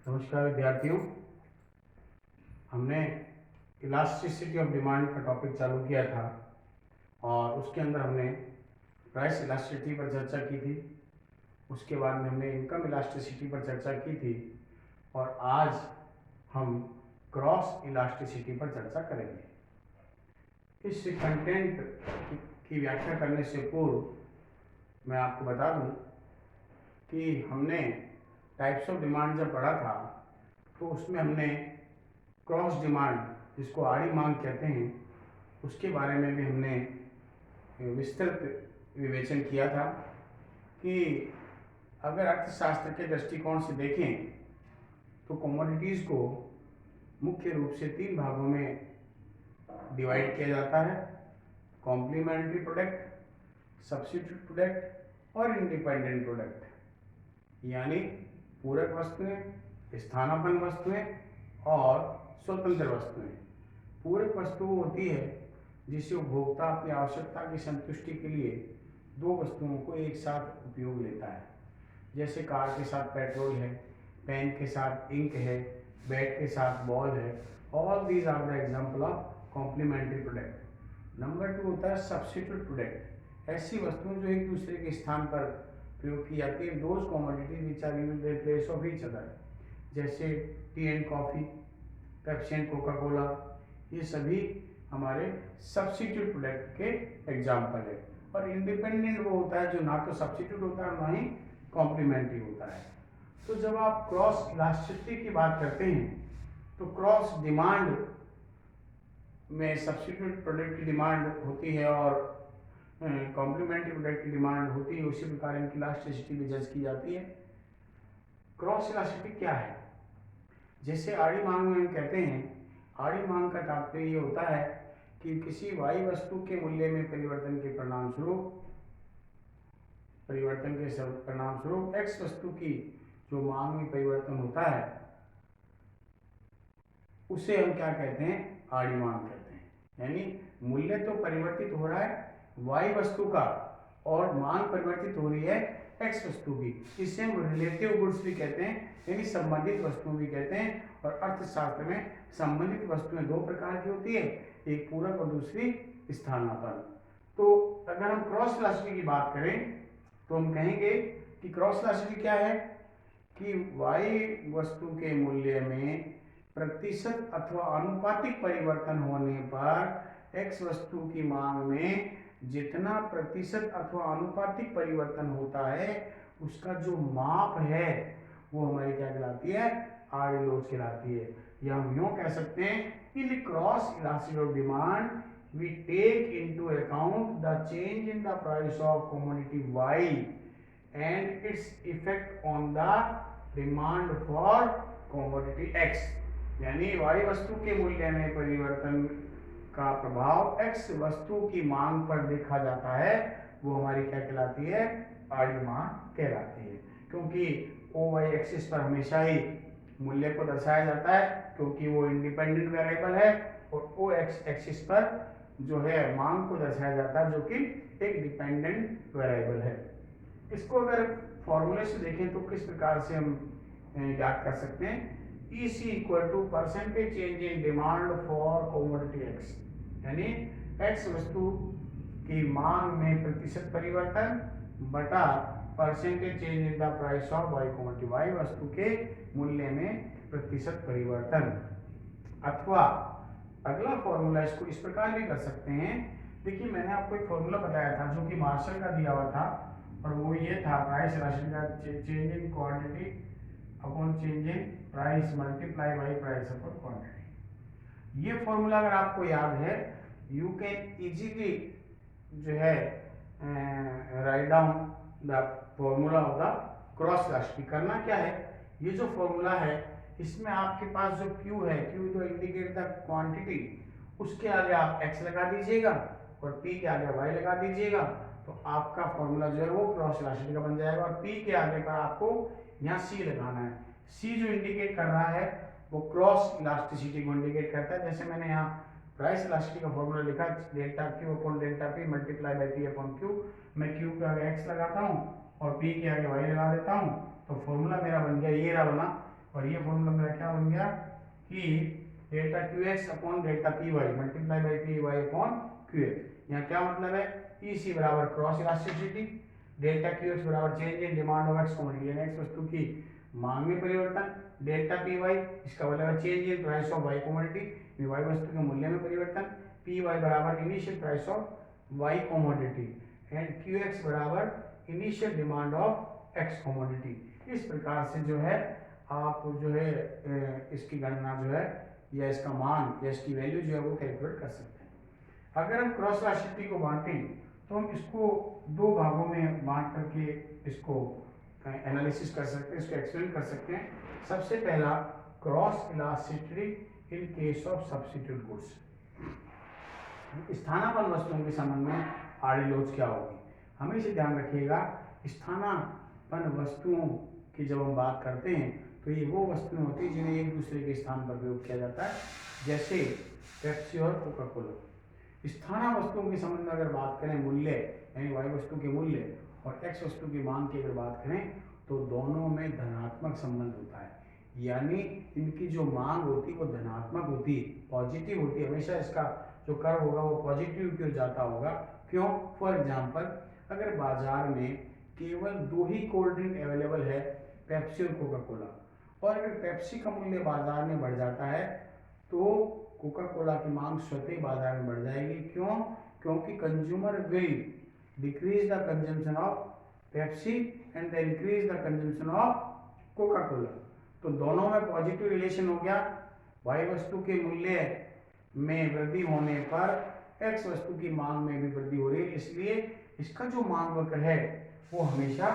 नमस्कार विद्यार्थियों। हमने इलास्टिसिटी ऑफ डिमांड का टॉपिक चालू किया था और उसके अंदर हमने प्राइस इलास्टिसिटी पर चर्चा की थी। उसके बाद में हमने इनकम इलास्टिसिटी पर चर्चा की थी और आज हम क्रॉस इलास्टिसिटी पर चर्चा करेंगे। इस कंटेंट की व्याख्या करने से पूर्व मैं आपको बता दूं कि हमने टाइप्स ऑफ डिमांड जब पढ़ा था तो उसमें हमने क्रॉस डिमांड, जिसको आड़ी मांग कहते हैं, उसके बारे में भी हमने विस्तृत विवेचन किया था कि अगर अर्थशास्त्र के दृष्टिकोण से देखें तो कमोडिटीज़ को मुख्य रूप से 3 भागों में डिवाइड किया जाता है: कॉम्प्लीमेंट्री प्रोडक्ट, सब्स्टिट्यूट प्रोडक्ट और इंडिपेंडेंट प्रोडक्ट। यानी पूरक वस्तुएं, स्थानापन्न वस्तुएं और स्वतंत्र वस्तुएं। पूरक वस्तु होती है जिसे उपभोक्ता अपनी आवश्यकता की संतुष्टि के लिए 2 वस्तुओं को एक साथ उपयोग लेता है। जैसे कार के साथ पेट्रोल है, पेन के साथ इंक है, बैट के साथ बॉल है। All these are the example of complementary product. Number 2 होता है सब्स्टिट्यूट प्रोडक्ट। ऐसी वस्तुएं जो एक दूसरे के स्थान पर प्रयोग की जाती है, those commodities which are used in place of each other. जैसे tea and coffee, Pepsi and Coca Cola, ये सभी हमारे सब्स्टिट्यूट प्रोडक्ट के एग्जाम्पल है। और इंडिपेंडेंट वो होता है जो ना तो सब्स्टिट्यूट होता है ना ही कॉम्प्लीमेंट्री होता है। तो जब आप क्रॉस इलास्टिसिटी की बात करते हैं तो क्रॉस डिमांड में सब्स्टिट्यूट प्रोडक्ट की डिमांड होती है और कॉम्प्लीमेंट्री प्रोडक्ट की डिमांड होती है। उसी प्रकार इनकी इलास्टिसिटी भी जज की जाती है। क्रॉस इलास्टिसिटी क्या है? जैसे आड़ी मांग में हम कहते हैं, आड़ी मांग का तात्पर्य ये होता है कि किसी वाई वस्तु के मूल्य में परिवर्तन के परिणाम स्वरूप एक्स वस्तु की जो मांग में परिवर्तन होता है उसे हम क्या कहते हैं? आड़ी मांग कहते हैं। यानी मूल्य तो परिवर्तित हो रहा है वाई वस्तु का और मांग परिवर्तित हो रही है एक्स वस्तु की। इसे हम रिलेटिव गुड्स भी कहते हैं, यानी संबंधित वस्तुएं भी कहते हैं। और अर्थशास्त्र में संबंधित वस्तुएं 2 प्रकार की होती है, एक पूरक और दूसरी स्थानापन्न। तो अगर हम क्रॉस इलास्टिसिटी की बात करें तो हम कहेंगे कि क्रॉस इलास्टिसिटी क्या है कि वाई वस्तु के मूल्य में प्रतिशत अथवा आनुपातिक परिवर्तन होने पर एक्स वस्तु की मांग में जितना प्रतिशत अथवा आनुपातिक परिवर्तन होता है उसका जो माप है वो हमारी क्या कहलाती है? आड़ी लोच कहलाती है। या हम यूं कह सकते हैं, in cross elasticity of demand we take into account the change in the price of commodity Y and its effect on the demand for commodity X। यानी Y वस्तु के मूल्य में परिवर्तन का प्रभाव X वस्तु की मांग पर देखा जाता है, वो हमारी क्या कहलाती है? आड़ी मांग कहलाती है। क्योंकि ओ वाई एक्सिस पर हमेशा ही मूल्य को दर्शाया जाता है क्योंकि वो इंडिपेंडेंट वेरिएबल है, और ओ एक्स एक्सिस पर जो है मांग को दर्शाया जाता है जो कि एक डिपेंडेंट वेरिएबल है। इसको अगर फॉर्मूले से देखें तो किस प्रकार से हम याद कर सकते हैं? EC equal to percentage change in demand for commodity X. यानी एक्स वस्तु की मांग में प्रतिशत परिवर्तन बटा percentage change in the price of Y commodity, Y वस्तु के मूल्य में प्रतिशत परिवर्तन। अथवा अगला फॉर्मूला इसको इस प्रकार भी कर सकते हैं। देखिए, मैंने आपको एक फॉर्मूला बताया था जो कि मार्शल का दिया हुआ था, और वो ये था प्राइस राशि का change in quantity upon change in price multiply by price upon quantity. ये फॉर्मूला अगर आपको याद है, यू कैन इजीली जो है write down the formula of the cross elasticity. करना क्या है, ये जो फॉर्मूला है इसमें आपके पास जो Q है, Q जो इंडिकेट द क्वांटिटी, उसके आगे आप X लगा दीजिएगा और P के आगे Y लगा दीजिएगा, तो आपका फॉर्मूला जो है वो क्रॉस इलास्टिसिटी का बन जाएगा। और P के आगे पर आपको यहाँ C लगाना है। C जो इंडिकेट कर रहा है वो क्रॉस इलास्टिसिटी को इंडिकेट करता है। जैसे मैंने यहाँ प्राइस इलास्टिसिटी का फॉर्मूला लिखा, delta Q upon delta P multiply by P upon Q। मैं Q के आगे X लगाता हूँ और P के आगे Y लगा देता हूँ, तो फॉर्मूला मेरा बन गया ये रहा बना और ये फॉर्मूला मेरा क्या बन गया कि delta Q X upon delta P Y multiply by P Y upon Q X. यहाँ क्या मतलब है, ई सी बराबर cross elasticity, delta Q X बराबर change in demand of X commodity, यानी एक्स वस्तु की मांग में परिवर्तन, डेल्टा पी वाई इसका मतलब है change in price of Y commodity, Y वस्तु के मूल्य में परिवर्तन, पी वाई बराबर initial price of Y commodity and Q X बराबर initial demand of X commodity. इस प्रकार से जो है आप जो है इसकी गणना जो है या इसका मान या इसकी वैल्यू जो है वो कैलकुलेट कर सकते हैं। अगर हम क्रॉस इलास्टिसिटी को बांटें तो हम इसको दो भागों में बांट करके इसको एनालिसिस कर सकते हैं, इसको एक्सप्लेन कर सकते हैं। सबसे पहला cross elasticity in case of substitute goods. स्थानापन्न वस्तुओं के संबंध में आड़ी लोच क्या होगी, हमेशा ध्यान रखिएगा। स्थानापन्न वस्तुओं की जब हम बात करते हैं तो ये वो वस्तुएं होती हैं जिन्हें एक दूसरे के स्थान पर प्रयोग किया जाता है, जैसे पेप्सी और कोका कोला। स्थाना वस्तुओं के संबंध में अगर बात करें, मूल्य यानी वाई वस्तु के मूल्य और एक्स वस्तु की मांग की अगर बात करें तो दोनों में धनात्मक संबंध होता है, यानी इनकी जो मांग होती है वो धनात्मक होती है, पॉजिटिव होती है। हमेशा इसका जो कर्व होगा वो पॉजिटिव की ओर जाता होगा। क्यों? फॉर एग्जाम्पल, अगर बाजार में केवल दो ही कोल्ड ड्रिंक अवेलेबल है, पेप्सी और कोका कोला, और अगर पेप्सी का मूल्य बाजार में बढ़ जाता है तो कोका कोला की मांग स्वतः ही बाजार में बढ़ जाएगी। क्यों? क्योंकि consumer will decrease the consumption of Pepsi and the increase the consumption of Coca Cola. तो दोनों में पॉजिटिव रिलेशन हो गया। वाई वस्तु के मूल्य में वृद्धि होने पर एक्स वस्तु की मांग में भी वृद्धि हो रही है, इसलिए इसका जो मांग वक्र है वो हमेशा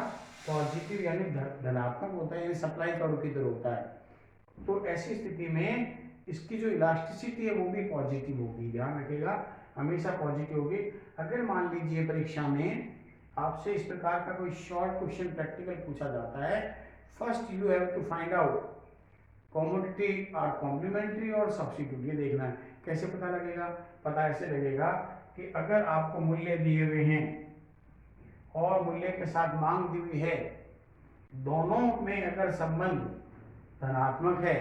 पॉजिटिव यानी धनात्मक होता है, यानी सप्लाई कर्व की तरह होता है। तो ऐसी स्थिति में इसकी जो इलास्टिसिटी है वो भी पॉजिटिव होगी, ध्यान रखिएगा, हमेशा पॉजिटिव होगी। अगर मान लीजिए परीक्षा में आपसे इस प्रकार का कोई शॉर्ट क्वेश्चन प्रैक्टिकल पूछा जाता है, first you have to find out commodity are complementary और सब्स्टिट्यूट। ये देखना है कैसे पता लगेगा। पता ऐसे लगेगा कि अगर आपको मूल्य दिए हुए हैं और मूल्य के साथ मांग दी हुई है, दोनों में अगर संबंध धनात्मक है,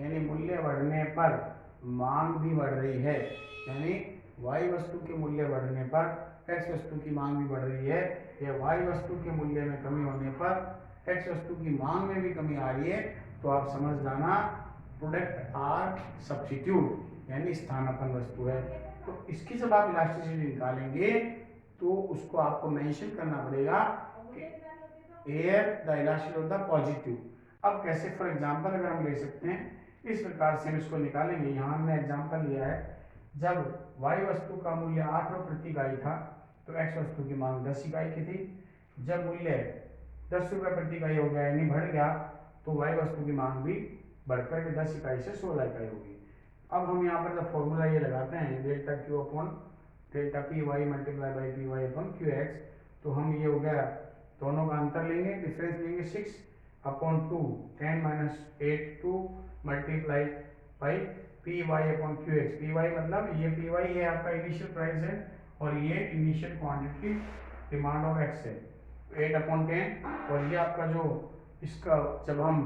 यानी मूल्य बढ़ने पर मांग भी बढ़ रही है, यानी वाई वस्तु के मूल्य बढ़ने पर एक्स वस्तु की मांग भी बढ़ रही है, या वाई वस्तु के मूल्य में कमी होने पर एक्स वस्तु की मांग में भी कमी आ रही है, तो आप समझ जाना प्रोडक्ट आर सब्स्टिट्यूट यानी स्थानापन्न वस्तु है। तो इसकी जब आप इलास्टिसिटी निकालेंगे तो उसको आपको मेंशन करना पड़ेगा air the elasticity of the positive. अब कैसे? फॉर एग्जांपल अगर हम ले सकते हैं, इस प्रकार से हम इसको निकालेंगे। यहाँ हमने एग्जांपल लिया है, जब वाई वस्तु का मूल्य 8 रुपये प्रति इकाई था तो एक्स वस्तु की मांग 10 इकाई की थी। जब मूल्य 10 रुपये प्रति इकाई हो गया यानी बढ़ गया, तो वाई वस्तु की मांग भी बढ़कर के 10 इकाई से 16 इकाई होगी। अब हम यहाँ पर जब फॉर्मूला ये लगाते हैं delta Q upon delta P Y multiply by P Y upon Q X, तो हम ये हो गया, दोनों का अंतर लेंगे, डिफरेंस लेंगे 6 upon 2 10 minus 8 2 multiply by P Y upon Q X. P Y मतलब ये पी वाई है आपका इनिशियल प्राइस है और ये initial quantity demand of x है, 8 अपॉन 10। और ये आपका जो इसका जब हम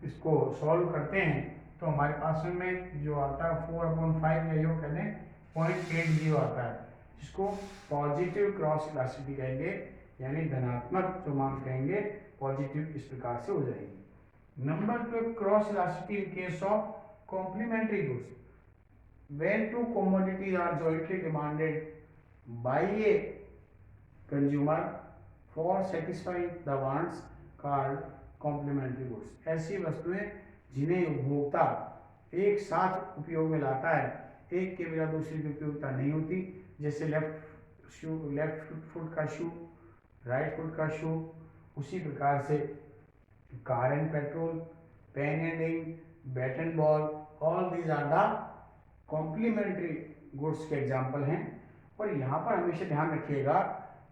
इसको सॉल्व करते हैं तो हमारे पास में जो आता है 4 अपॉन 5 या यो कहते हैं 0.80 आता है, जिसको पॉजिटिव क्रॉस इलास्टिसिटी कहेंगे, यानी धनात्मक जो मांग कहेंगे पॉजिटिव, इस प्रकार से हो जाएगी। Number 2 cross elasticity in case of complementary goods. When two commodities are jointly demanded by a consumer for satisfying the wants called complementary goods. ऐसी वस्तुएं जिन्हें उपभोक्ता एक साथ उपयोग में लाता है, एक के बिना दूसरी की उपयोगिता नहीं होती, जैसे लेफ्ट फुट का शू, राइट फुट का शू। उसी प्रकार से car and petrol, pen and ink, bat and ball, all these are the complementary goods के एग्जाम्पल हैं। और यहाँ पर हमेशा ध्यान रखिएगा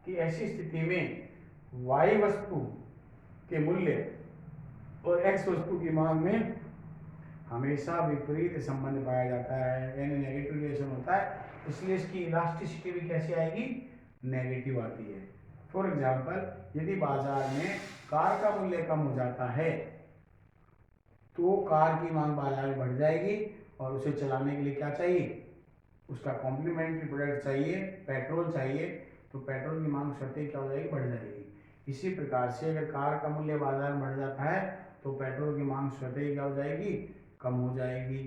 कि ऐसी स्थिति में वाई वस्तु के मूल्य और एक्स वस्तु की मांग में हमेशा विपरीत संबंध पाया जाता है, यानी नेगेटिव रिलेशन होता है, इसलिए इसकी इलास्टिसिटी भी कैसे आएगी? नेगेटिव आती है। फॉर एग्जाम्पल, यदि बाजार में कार का मूल्य कम हो जाता है तो कार की मांग बाजार में बढ़ जाएगी और उसे चलाने के लिए क्या चाहिए, उसका कॉम्प्लीमेंट्री प्रोडक्ट चाहिए, पेट्रोल चाहिए, तो पेट्रोल की मांग स्वतः क्या हो जाएगी, बढ़ जाएगी। इसी प्रकार से अगर कार का मूल्य बाजार में बढ़ जाता है तो पेट्रोल की मांग स्वतः ही क्या हो जाएगी, कम हो जाएगी।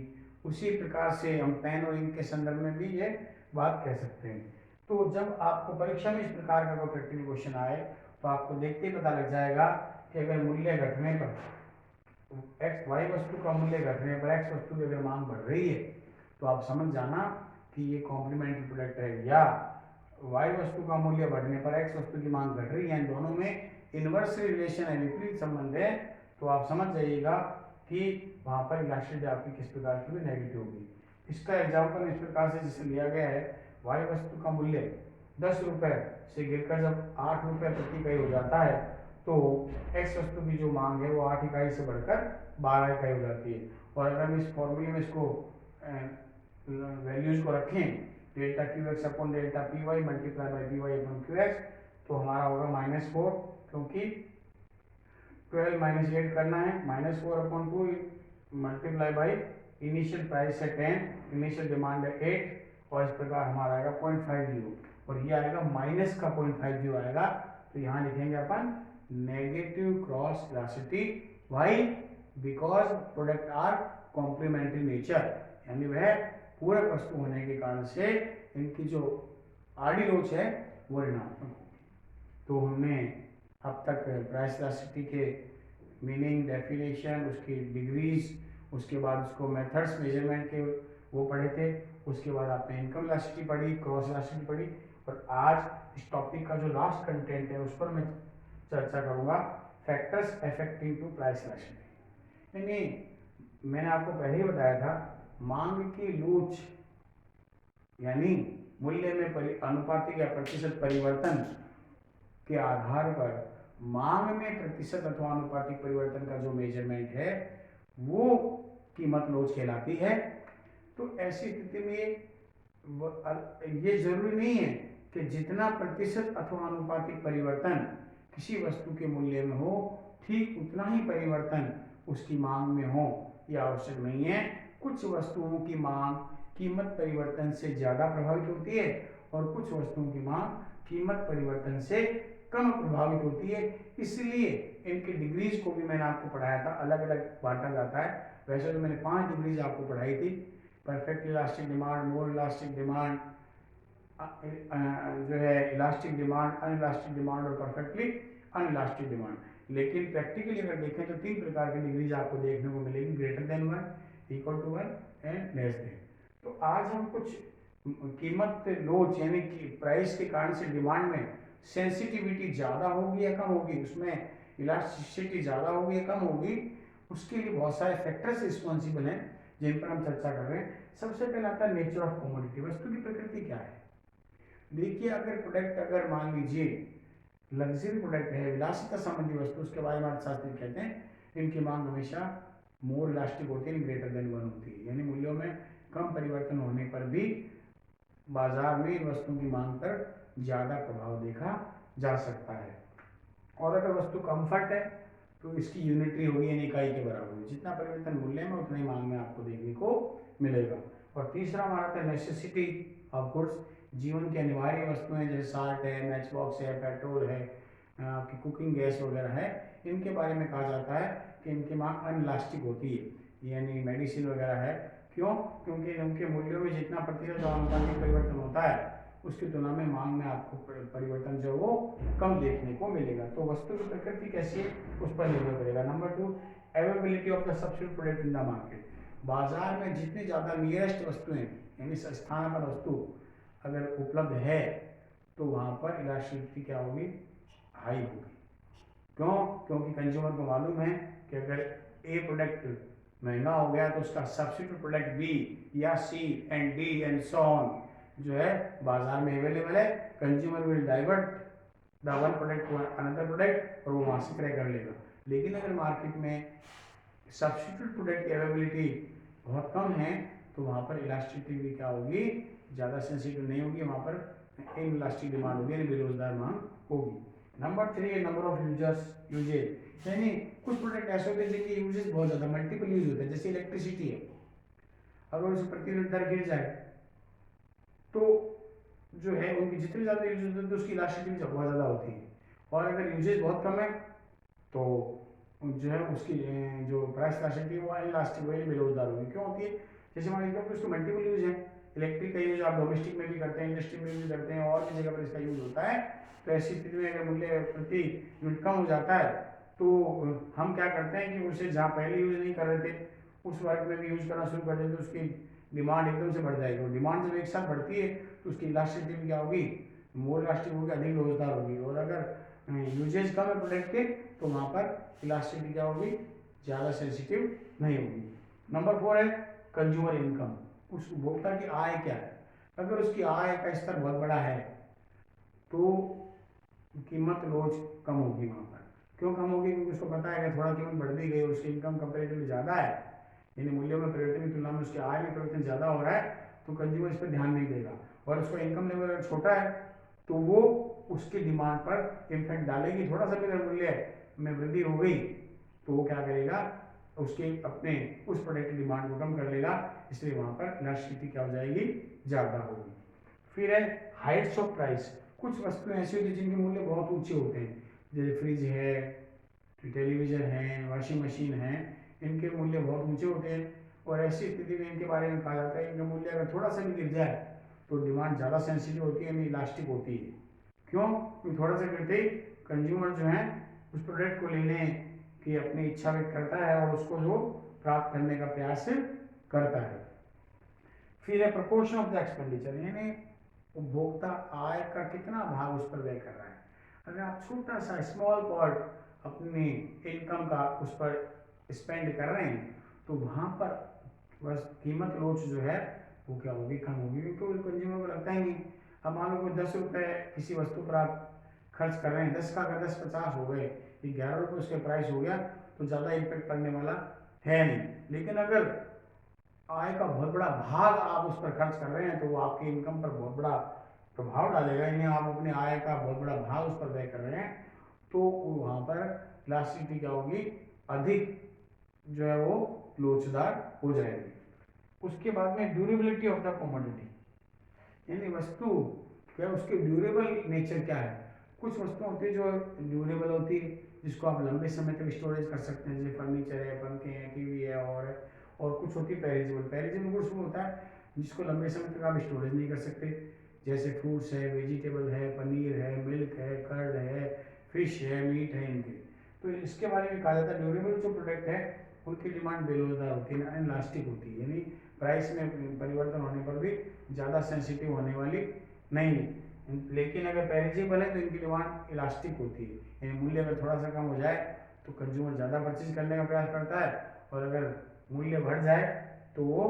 उसी प्रकार से हम पेन और इंक के संदर्भ में भी ये बात कह सकते हैं। तो जब आपको परीक्षा में इस प्रकार का कोई प्रैक्टिकल क्वेश्चन आए तो आपको देखते ही पता लग जाएगा कि अगर मूल्य घटने पर एक्स वाई वस्तु का मूल्य घटने पर एक्स वस्तु की अगर मांग बढ़ रही है तो आप समझ जाना कि ये कॉम्प्लीमेंट्री प्रोडक्ट है, या वाई वस्तु का मूल्य बढ़ने पर एक्स वस्तु की मांग घट रही है, इन दोनों में इनवर्स रिलेशन है, विपरीत संबंध है, तो आप समझ जाइएगा कि वहां पर इलास्टिसिटी आपकी किस प्रकार की भी नेगेटिव होगी। इसका एग्जाम्पल इस प्रकार से जैसे लिया गया है, वाई वस्तु का मूल्य 10 रुपए से गिरकर जब 8 रुपए प्रति इकाई हो जाता है तो एक्स वस्तु की जो मांग है वो 8 इकाई से बढ़कर 12 इकाई हो जाती है। और अगर हम इस फॉर्मूले में इसको वैल्यूज को रखें, delta Q X upon delta P Y multiply by P Y upon Q X, तो हमारा होगा -4, क्योंकि 12 माइनस 8 करना है, -4 upon 2 multiply by initial price है 10, इनिशियल डिमांड है 8, और इस प्रकार हमारा आएगा 0.50 और ये आएगा माइनस का 0.50 आएगा। तो यहाँ लिखेंगे अपन negative cross elasticity, why because product are complementary nature, यानी वह पूरक वस्तु होने के कारण से इनकी जो आड़ी रोच है वो ऋणात्मक होगी। तो हमने अब तक प्राइस इलास्टिसिटी के मीनिंग, डेफिनेशन, उसकी डिग्रीज, उसके बाद उसको मेथड्स मेजरमेंट के वो पढ़े थे, उसके बाद आपने इनकम इलास्टिसिटी पढ़ी, क्रॉस इलास्टिसिटी पढ़ी, और आज इस टॉपिक का जो लास्ट कंटेंट है उस पर मैं चर्चा करूंगा, factors affecting to price elasticity. यानी मैंने आपको पहले ही बताया था, मांग की लूच यानी मूल्य में अनुपातिक या प्रतिशत परिवर्तन के आधार पर मांग में प्रतिशत अथवा अनुपातिक परिवर्तन का जो मेजरमेंट है वो कीमत लोच कहलाती है। तो ऐसी स्थिति में ये जरूरी नहीं है कि जितना प्रतिशत अथवा अनुपातिक परिवर्तन किसी वस्तु के मूल्य में हो ठीक उतना ही परिवर्तन उसकी मांग में हो, यह आवश्यक नहीं है। कुछ वस्तुओं की मांग कीमत परिवर्तन से ज्यादा प्रभावित होती है और कुछ वस्तुओं की मांग कीमत परिवर्तन से कम प्रभावित होती है। इसलिए इनके डिग्रीज को भी मैंने आपको पढ़ाया था, अलग अलग बांटा जाता है। वैसे तो मैंने 5 डिग्रीज आपको पढ़ाई थी, परफेक्ट इलास्टिक डिमांड, मोर इलास्टिक डिमांड, जो है इलास्टिक डिमांड, अनइलास्टिक डिमांड और परफेक्टली अनइलास्टिक डिमांड। लेकिन प्रैक्टिकली अगर देखें तो 3 प्रकार की डिग्रीज आपको देखने को मिलेगी, greater than 1, equal to 1 and less than. तो आज हम कुछ कीमत लोच यानी कि प्राइस के कारण से डिमांड में सेंसिटिविटी ज़्यादा होगी या कम होगी, उसमें इलास्टिसिटी ज़्यादा होगी या कम होगी, उसके लिए बहुत सारे फैक्टर्स रिस्पॉन्सिबल हैं जिन पर हम चर्चा कर रहे हैं। सबसे पहला आता है नेचर ऑफ कमोडिटी, वस्तु की प्रकृति क्या है। देखिए अगर प्रोडक्ट, अगर मान लीजिए लग्जरी प्रोडक्ट है, विलासिता संबंधी वस्तु, उसके बारे में अर्थशास्त्री कहते हैं इनकी मांग हमेशा मोर इलास्टिक होती है, ग्रेटर देन 1 होती है, यानी मूल्यों में कम परिवर्तन होने पर भी बाजार में इन वस्तुओं की मांग पर ज़्यादा प्रभाव देखा जा सकता है। और अगर वस्तु कम्फर्ट है तो इसकी यूनिटरी होगी यानी इकाई के बराबर होगी, जितना परिवर्तन मूल्य में उतना ही मांग में आपको देखने को मिलेगा। और तीसरा हमारा था नेसेसिटी ऑफ गुड्स, जीवन की अनिवार्य वस्तुएं जैसे साल्ट है, मैच बॉक्स है, पेट्रोल है, आपकी कुकिंग गैस वगैरह है, इनके बारे में कहा जाता है कि इनकी मांग अनइलास्टिक होती है, यानी मेडिसिन वगैरह है। क्यों? क्योंकि उनके मूल्यों में जितना प्रतिशत अनुपातिक परिवर्तन होता है उसकी तुलना में मांग में आपको परिवर्तन जो वो कम देखने को मिलेगा। तो वस्तु की प्रकृति कैसी है उस पर निर्भर करेगा। Number 2, availability of the substitute product in the market, बाजार में जितनी ज़्यादा नियरेस्ट वस्तुएं यानी स्थान पर वस्तु अगर उपलब्ध है तो वहाँ पर इलास्टिसिटी क्या होगी, हाई होगी। क्यों? क्योंकि कंज्यूमर को मालूम है कि अगर ए प्रोडक्ट महंगा हो गया तो उसका सब्स्टिट्यूट प्रोडक्ट बी या C and D and so on जो है बाजार में अवेलेबल है। Consumer will divert the one product to another product और वो वहाँ से क्रय कर लेगा। लेकिन अगर मार्केट में सब्स्टिट्यूट प्रोडक्ट की अवेलेबिलिटी बहुत कम है तो वहाँ पर इलास्टिसिटी भी क्या होगी, ज़्यादा सेंसिटिव नहीं होगी, वहाँ पर इन इलास्टिक डिमांड होगी यानी बेरोजगार मांग होगी। नंबर 3, नंबर ऑफ यूजेज, यानी कुछ प्रोडक्ट ऐसे होते हैं जिनके यूजेस बहुत ज़्यादा मल्टीपल यूज होते हैं, जैसे इलेक्ट्रिसिटी है, अगर उसे प्रति यूनिट दर गिर जाए तो जो है उनकी जितने ज़्यादा यूज होते हैं तो उसकी इलास्टिसिटी भी बहुत ज़्यादा होती है, और अगर यूजेज बहुत कम है तो जो है उसकी जो प्राइस इलास्टिसिटी है वो इलास्टिक वही बेरोजगार होगी। क्यों होती है? जैसे मान लीजिए कि उसको मल्टीपल यूज है, इलेक्ट्रिक का यूज आप डोमेस्टिक में भी करते हैं, इंडस्ट्री में भी करते हैं, और भी जगह पर इसका यूज होता है। तो ऐसी स्थिति में अगर मूल्य प्रति यूनिट कम हो जाता है तो हम क्या करते हैं कि उसे जहाँ पहले यूज नहीं कर रहे थे उस वर्ग में भी यूज करना शुरू कर देते, तो उसकी डिमांड एकदम से बढ़ जाएगी, और डिमांड जब एक साथ बढ़ती है तो उसकी इलास्टिसिटी भी क्या होगी, मोर इलास्टिक होगी, अधिक रोजगार होगी। और अगर यूजेज कम है प्रोडक्ट के तो वहाँ पर इलास्टिसिटी क्या होगी, ज़्यादा सेंसिटिव नहीं होगी। नंबर 4 है कंज्यूमर इनकम, उस उपभोक्ता की आय क्या है। अगर उसकी आय का स्तर बहुत बड़ा है तो कीमत रोज कम होगी वहाँ पर। क्यों कम होगी? क्योंकि उसको पता है कि थोड़ा कीमत बढ़ भी गई और उसकी इनकम कंपेरेटिवली ज़्यादा है, यानी मूल्यों में परिवर्तन की तुलना में उसकी आय में परिवर्तन ज़्यादा हो रहा है, तो कंज्यूमर इस पर ध्यान नहीं देगा। और उसका इनकम लेवल अगर छोटा है तो वो उसकी डिमांड पर इम्पैक्ट डालेगी। थोड़ा सा भी अगर मूल्य में वृद्धि हो गई तो वो क्या करेगा, उसके अपने उस प्रोडक्ट की डिमांड को कम कर लेगा, इसलिए वहाँ पर इलास्टिसिटी क्या हो जाएगी, ज़्यादा होगी। फिर है हाइट्स ऑफ प्राइस, कुछ वस्तुएं ऐसी होती हैं जिनके मूल्य बहुत ऊंचे होते हैं, जैसे फ्रिज है, टेलीविज़न है, वॉशिंग मशीन है, इनके मूल्य बहुत ऊंचे होते हैं, और ऐसी स्थिति में इनके बारे में कहा जाता है इनका मूल्य अगर थोड़ा सा भी गिर जाए तो डिमांड ज़्यादा सेंसिटिव होती है, यानी इलास्टिक होती है। क्यों? क्योंकि थोड़ा सा गिरते ही कंज्यूमर जो है उस प्रोडक्ट को लेने की अपनी इच्छा व्यक्त करता है और उसको जो प्राप्त करने का प्रयास करता है। फिर है प्रोपोर्शन ऑफ द एक्सपेंडिचर, यानी उपभोक्ता आय का कितना भाग उस पर व्यय कर रहा है। अगर आप छोटा सा स्मॉल पार्ट अपनी इनकम का उस पर स्पेंड कर रहे हैं तो वहाँ पर बस कीमत रोज जो है वो क्या होगी, कम होगी, क्योंकि कंज्यूमर को लगता ही नहीं। अब मान लो कोई 10 रुपये किसी वस्तु पर आप खर्च कर रहे हैं, 10 का अगर 10 50 हो गए, 11 रुपये उसके प्राइस हो गया तो ज़्यादा इम्पेक्ट पड़ने वाला है नहीं। लेकिन अगर आय का बहुत बड़ा भाग आप उस पर खर्च कर रहे हैं तो वो आपकी इनकम पर बहुत बड़ा प्रभाव डालेगा, यानी आप अपने आय का बहुत बड़ा भाग उस पर व्यय कर रहे हैं तो वहाँ पर इलास्टिसिटी क्या होगी, अधिक जो है वो लोचदार हो जाएगी। उसके बाद में ड्यूरेबिलिटी ऑफ द कमोडिटी, यानी वस्तु क्या उसके ड्यूरेबल नेचर क्या है। कुछ वस्तुएं होती है जो ड्यूरेबल होती है, जिसको आप लंबे समय तक स्टोरेज कर सकते हैं, जैसे फर्नीचर है, पंखे हैं, टीवी है, और कुछ होती है पेरिजेबल। पेरिजेबल गुड्स वो होता है जिसको लंबे समय तक आप स्टोरेज नहीं कर सकते, जैसे फ्रूट्स है, वेजिटेबल है, पनीर है, मिल्क है, कर्ड है, फिश है, मीट है, इनके। तो इसके बारे में कहा जाता है ड्यूरेबल जो प्रोडक्ट है उनकी डिमांड बेरोजगार होती है, इनलास्टिक होती है, यानी प्राइस में परिवर्तन होने पर भी ज़्यादा सेंसिटिव होने वाली नहीं है। लेकिन अगर पेरिजेबल है तो इनकी डिमांड इलास्टिक होती है, यानी मूल्य अगर थोड़ा सा कम हो जाए तो कंज्यूमर ज़्यादा परचेज करने का प्रयास करता है, और अगर मूल्य बढ़ जाए तो वो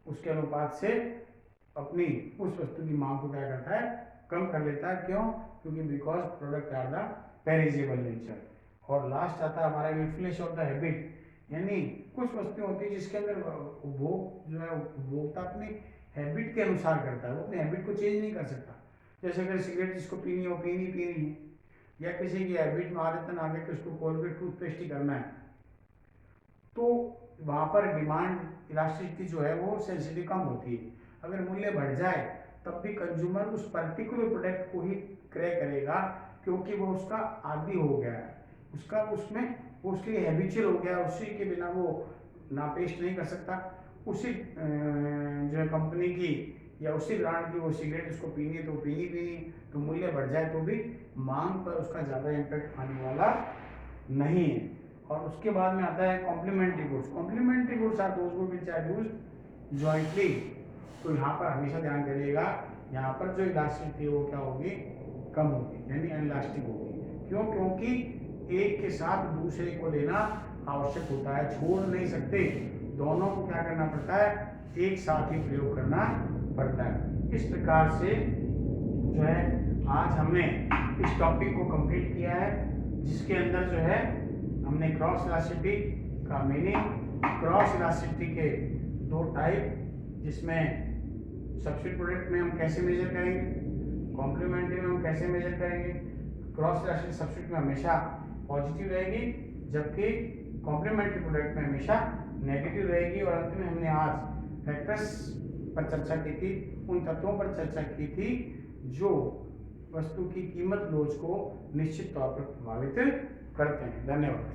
उसके अनुपात से अपनी उस वस्तु की मांग को क्या करता है, कम कर लेता है। क्यों? क्योंकि because product are the perishable nature. और लास्ट आता है हमारा इन्फ्लेशन ऑफ द हैबिट, यानी कुछ वस्तुएं होती है जिसके अंदर उपभोग जो है उपभोक्ता अपनी हैबिट के अनुसार करता है, वो अपनी हैबिट को चेंज नहीं कर सकता। जैसे अगर सिगरेट जिसको पीनी है वो पीनी है, या किसी की हैबिट में आदतन आ गया कि उसको कोलगेट टूथपेस्ट ही करना है, तो वहाँ पर डिमांड इलास्टिसिटी जो है वो सेंसिटिव कम होती है। अगर मूल्य बढ़ जाए तब भी कंज्यूमर उस पर्टिकुलर प्रोडक्ट को ही क्रय करेगा, क्योंकि वो उसका आदी हो गया है, उसका उसमें वो उसके लिए हैबिचुअल हो गया, उसी के बिना वो नापेश नहीं कर सकता। उसी जो है कंपनी की या उसी ब्रांड की वो सिगरेट उसको पीनी है तो पीनी, तो मूल्य बढ़ जाए तो भी मांग पर उसका ज़्यादा इम्पैक्ट आने वाला नहीं है। और उसके बाद में आता है complementary goods. Complementary goods are those goods which are used jointly. तो यहाँ पर हमेशा ध्यान करिएगा, यहाँ पर जो इलास्टिसिटी वो क्या होगी, कम होगी, यानी अनइलास्टिक होगी। क्यों? क्योंकि एक के साथ दूसरे को लेना आवश्यक होता है, छोड़ नहीं सकते, दोनों को क्या करना पड़ता है, एक साथ ही प्रयोग करना पड़ता है। इस प्रकार से जो है आज हमने इस टॉपिक को कंप्लीट किया है, जिसके अंदर जो है हमने क्रॉस इलास्टिसिटी का मीनिंग, क्रॉस इलास्टिसिटी के दो टाइप, जिसमें सब्स्टिट्यूट प्रोडक्ट में हम कैसे मेजर करेंगे, कॉम्प्लीमेंट्री में हम कैसे मेजर करेंगे। क्रॉस इलास्टिसिटी सब्स्टिट्यूट में हमेशा पॉजिटिव रहेगी, जबकि कॉम्प्लीमेंट्री प्रोडक्ट में हमेशा नेगेटिव रहेगी। और अंत में हमने आज फैक्टर्स पर चर्चा की थी, उन तत्वों पर चर्चा की थी जो वस्तु की कीमत लोच को निश्चित तौर पर प्रभावित करते हैं। धन्यवाद।